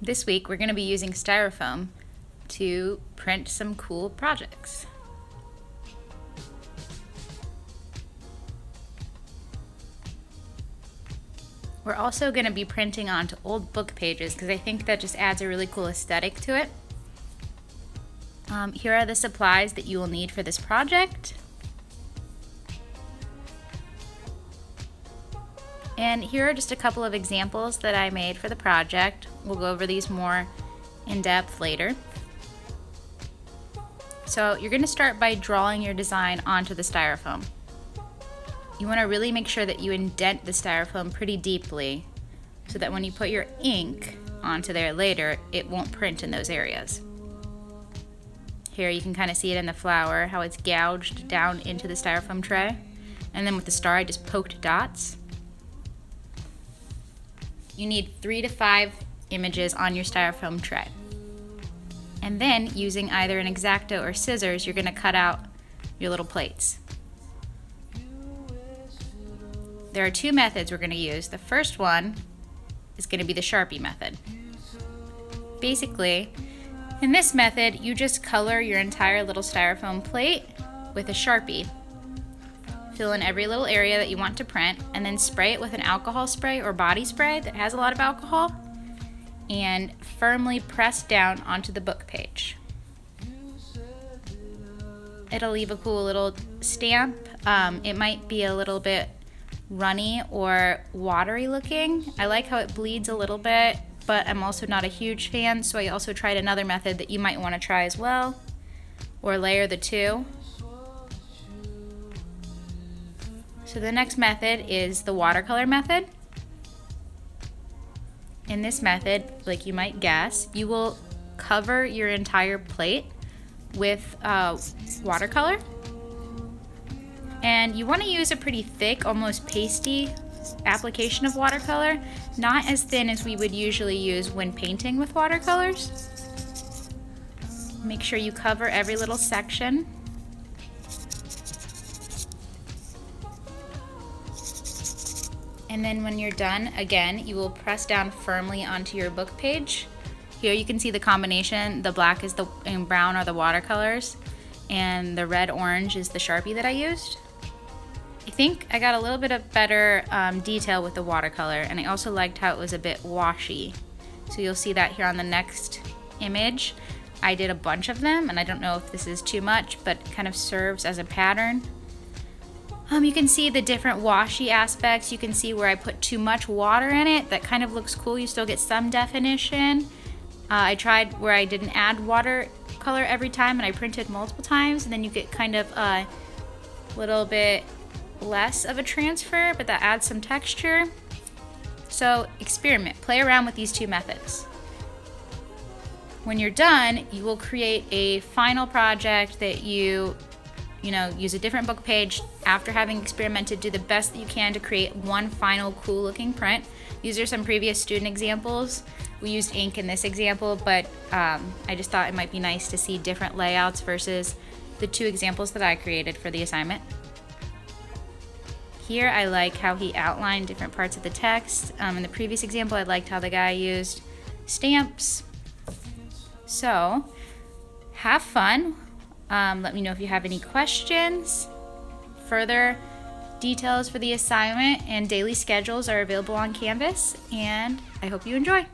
This week we're going to be using Styrofoam to print some cool projects. We're also going to be printing onto old book pages because I think that just adds a really cool aesthetic to it. Here are the supplies that you will need for this project. And here are just a couple of examples that I made for the project. We'll go over these more in depth later. So you're going to start by drawing your design onto the Styrofoam. You want to really make sure that you indent the Styrofoam pretty deeply so that when you put your ink onto there later, it won't print in those areas. Here you can kind of see it in the flower, how it's gouged down into the Styrofoam tray. And then with the star, I just poked dots. You need 3 to 5 images on your Styrofoam tray. And then, using either an X-Acto or scissors, you're going to cut out your little plates. There are 2 methods we're going to use. The first one is going to be the Sharpie method. Basically, in this method, you just color your entire little Styrofoam plate with a Sharpie. Fill in every little area that you want to print, and then spray it with an alcohol spray or body spray that has a lot of alcohol, and firmly press down onto the book page. It'll leave a cool little stamp. It might be a little bit runny or watery looking. I like how it bleeds a little bit, but I'm also not a huge fan, so I also tried another method that you might want to try as well, or layer the 2. So the next method is the watercolor method. In this method, like you might guess, you will cover your entire plate with watercolor. And you want to use a pretty thick, almost pasty application of watercolor, not as thin as we would usually use when painting with watercolors. Make sure you cover every little section. And then when you're done, again, you will press down firmly onto your book page. Here you can see the combination. The black is and brown are the watercolors, and the red-orange is the Sharpie that I used. I think I got a little bit of better detail with the watercolor, and I also liked how it was a bit washy. So you'll see that here on the next image. I did a bunch of them, and I don't know if this is too much, but it kind of serves as a pattern. You can see the different washy aspects. You can see where I put too much water in it. That kind of looks cool. You still get some definition. I tried where I didn't add watercolor every time and I printed multiple times, and then you get kind of a little bit less of a transfer, but that adds some texture. So experiment, play around with these 2 methods. When you're done, you will create a final project that you use a different book page. After having experimented, do the best that you can to create one final cool looking print. These are some previous student examples. We used ink in this example, but I just thought it might be nice to see different layouts versus the 2 examples that I created for the assignment. Here I like how he outlined different parts of the text. In the previous example, I liked how the guy used stamps. So, have fun. Let me know if you have any questions. Further details for the assignment and daily schedules are available on Canvas, and I hope you enjoy.